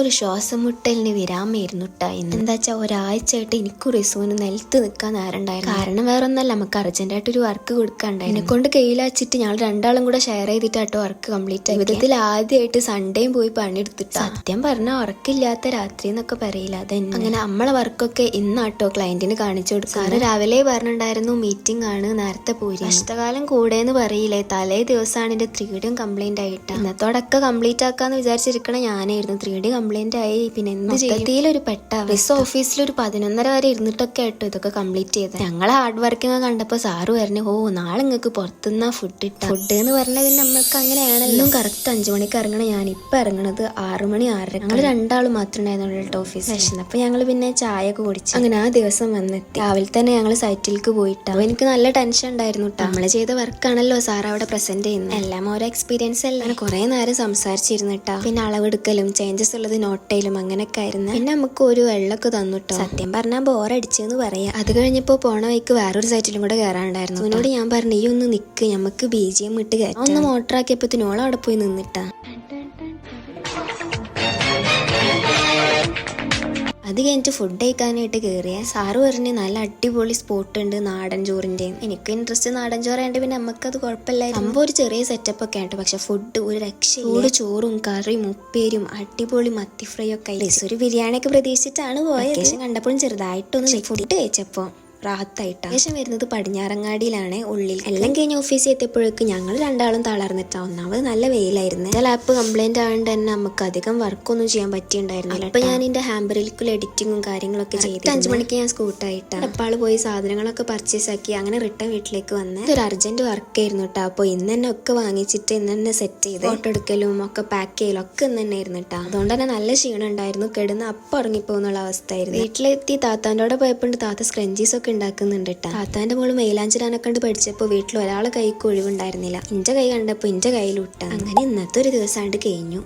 ഒരു ശ്വാസം മുട്ടലിന് വിരാമായിരുന്നു ഇന്ന്. എന്താ വെച്ചാൽ ഒരാഴ്ചയായിട്ട് എനിക്കും റിസുവിന് നിലത്ത് നിൽക്കാൻ നേരണ്ടായിരുന്നു. കാരണം വേറെ ഒന്നല്ല, നമുക്ക് അർജന്റായിട്ട് ഒരു വർക്ക് കൊടുക്കാണ്ടായിരുന്നു. എന്നെ കൊണ്ട് കയ്യിലാച്ചിട്ട് ഞങ്ങൾ രണ്ടാളും കൂടെ ഷെയർ ചെയ്തിട്ടാട്ടോ വർക്ക് കംപ്ലീറ്റ് ആയി. വിധത്തിൽ ആദ്യമായിട്ട് സൺഡേയും പോയി പണിയെടുത്തിട്ട് സത്യം പറഞ്ഞാൽ ഉറക്കില്ലാത്ത രാത്രി എന്നൊക്കെ പറയില്ല അതന്നെ. അങ്ങനെ നമ്മളെ വർക്കൊക്കെ ഇന്നാട്ടോ ക്ലയന്റിന് കാണിച്ചു കൊടുക്കുക. കാരണം രാവിലെ പറഞ്ഞിട്ടുണ്ടായിരുന്നു മീറ്റിംഗ് ആണ്, നേരത്തെ പോയി. കഷ്ടകാലം കൂടെയെന്ന് പറയില്ലേ, തലേ ദിവസമാണ് എന്റെ 3D കംപ്ലൈന്റ് ആയിട്ട്. ഇന്നത്തോടൊക്കെ കംപ്ലീറ്റ് ആക്കാന്ന് വിചാരിച്ചിരിക്കണ ഞാനായിരുന്നു. 3D കംപ്ലൈന്റ് ആയി. പിന്നെ എന്ത് ചെയ്യത്തിലൊരു പെട്ട റിസ് ഓഫീസിൽ ഒരു 11:30 വരെ ഇരുന്നിട്ടൊക്കെ ആട്ടോ ഇതൊക്കെ കംപ്ലീറ്റ് ചെയ്തത്. ഞങ്ങളെ ഹാർഡ് വർക്കിംഗ് കണ്ടപ്പോ സാറ് പറഞ്ഞു, ഓ നാളെ നിങ്ങൾക്ക് പുറത്തുനിന്നാ ഫുഡ് എന്ന് പറഞ്ഞാൽ പിന്നെ നമ്മൾക്ക് അങ്ങനെയാണല്ലോ. കറക്റ്റ് 5 മണിക്ക് ഇറങ്ങണം. ഞാൻ ഇപ്പൊ ഇറങ്ങണത് 6 മണി 6:30. ഞങ്ങൾ രണ്ടാളും മാത്രം ഉണ്ടായിരുന്നു ഓഫീസ് സെഷൻ. അപ്പൊ ഞങ്ങള് പിന്നെ ചായ ഒക്കെ കുടിച്ചു. അങ്ങനെ ആ ദിവസം വന്നെത്തി. രാവിലെ തന്നെ ഞങ്ങൾ സൈറ്റിലേക്ക് പോയിട്ടാ. അപ്പൊ എനിക്ക് നല്ല ടെൻഷൻ ഉണ്ടായിരുന്നു കേട്ടോ. നമ്മള് ചെയ്ത വർക്കാണല്ലോ സാർ അവിടെ പ്രസന്റ് ചെയ്യുന്നത്. എല്ലാം ഓരോ എക്സ്പീരിയൻസ് അല്ലേ. അങ്ങനെ കുറെ നേരം സംസാരിച്ചിരുന്നിട്ടാ. പിന്നെ അളവെടുക്കലും ചേഞ്ചസ് ഉള്ളത് നോട്ടയിലും അങ്ങനെയൊക്കെ ആയിരുന്നു. പിന്നെ നമുക്ക് ഒരു വെള്ളമൊക്കെ തന്നുട്ടോ. സത്യം പറഞ്ഞാൽ ബോറടിച്ചെന്ന് പറയാം. അത് കഴിഞ്ഞപ്പോ പോണ വഴിക്ക് വേറൊരു സൈറ്റിലും കൂടെ കയറാണ്ടായിരുന്നു. അതിനോട് ഞാൻ പറഞ്ഞു, ഈ ഒന്ന് നിക്ക്, നമുക്ക് BGM ഇട്ട് കയറ്റാം. ഒന്ന് മോട്ടറാക്കിയപ്പോഴത്തേനോളം അവിടെ പോയി നിന്നിട്ടാ. അത് കഴിഞ്ഞിട്ട് ഫുഡ് കഴിക്കാനായിട്ട് കയറിയ സാറ് പറഞ്ഞ് നല്ല അടിപൊളി സ്പോട്ട് ഉണ്ട് നാടൻ ചോറിന്റെയും. എനിക്ക് ഇൻട്രസ്റ്റ് നാടൻ ചോറായിട്ട് പിന്നെ നമുക്കത് കുഴപ്പമില്ലായിരുന്നു. സംഭവം ഒരു ചെറിയ സെറ്റപ്പ് ഒക്കെ ആയിട്ട്, പക്ഷെ ഫുഡ് ഒരു രക്ഷയില്ല. ചോറും കറിയും ഉപ്പേരും അടിപൊളി മത്തി ഫ്രൈ ഒക്കെ ആയിട്ട് ഒരു ബിരിയാണി ഒക്കെ പ്രതീക്ഷിച്ചിട്ടാണ് പോയത്. കണ്ടപ്പോഴും ചെറുതായിട്ടൊന്ന് ഫുഡ് കഴിച്ചപ്പോ റാത്തായിട്ടാ. ശേഷം വരുന്നത് പടിഞ്ഞാറങ്ങാടിയിലാണ്. ഉള്ളിൽ എല്ലാം കഴിഞ്ഞ് ഓഫീസിൽ എത്തിയപ്പോഴേക്കും ഞങ്ങൾ രണ്ടാളും തളർന്നിട്ടാ. ഒന്നാമത് നല്ല വെയിലായിരുന്നു. ലാപ്പ് കംപ്ലൈന്റ് ആയതുകൊണ്ട് തന്നെ നമുക്ക് അധികം വർക്കൊന്നും ചെയ്യാൻ പറ്റിയിട്ടുണ്ടായിരുന്നില്ല. അപ്പൊ ഞാൻ എന്റെ ഹാമ്പറിൽക്കുള്ള എഡിറ്റിങ്ങും കാര്യങ്ങളൊക്കെ ചെയ്ത് 5 മണിക്ക് ഞാൻ സ്കൂട്ടായിട്ടാ എപ്പാള് പോയി സാധനങ്ങളൊക്കെ പർച്ചേസ് ആക്കി അങ്ങനെ റിട്ടേൺ വീട്ടിലേക്ക് വന്ന് ഒരു അർജന്റ് വർക്ക് ആയിരുന്നു കേട്ടോ. അപ്പൊ ഇന്ന് തന്നെ ഒക്കെ വാങ്ങിച്ചിട്ട് ഇന്ന് തന്നെ സെറ്റ് ചെയ്ത് ഫോട്ടോ എടുക്കലും ഒക്കെ പാക്ക് ചെയ്യലും ഒക്കെ ഇന്ന് തന്നെ ആയിരുന്നു കേട്ടോ. അതുകൊണ്ട് തന്നെ നല്ല ക്ഷീണം ഉണ്ടായിരുന്നു. കിടന്ന് അപ്പം ഉറങ്ങിപ്പോന്നുള്ള അവസ്ഥയായിരുന്നു. വീട്ടിലെത്തി താത്താൻ്റെ പോയപ്പോൾ താത്ത സ്ക്രഞ്ചീസ് ഒക്കെ ഉണ്ടാക്കുന്നുണ്ട് കേട്ടോ. താത്താന്റെ മോള് മൈലാഞ്ചിടാനൊക്കെ കണ്ട് പഠിച്ചപ്പോ വീട്ടിൽ ഒരാളെ കൈക്ക് ഒഴിവുണ്ടായിരുന്നില്ല. ഇഞ്ച കൈ കണ്ടപ്പോ ഇഞ്ച കയ്യിലിട്ട. അങ്ങനെ ഇന്നത്തെ ഒരു ദിവസമായിട്ട് കഴിഞ്ഞു.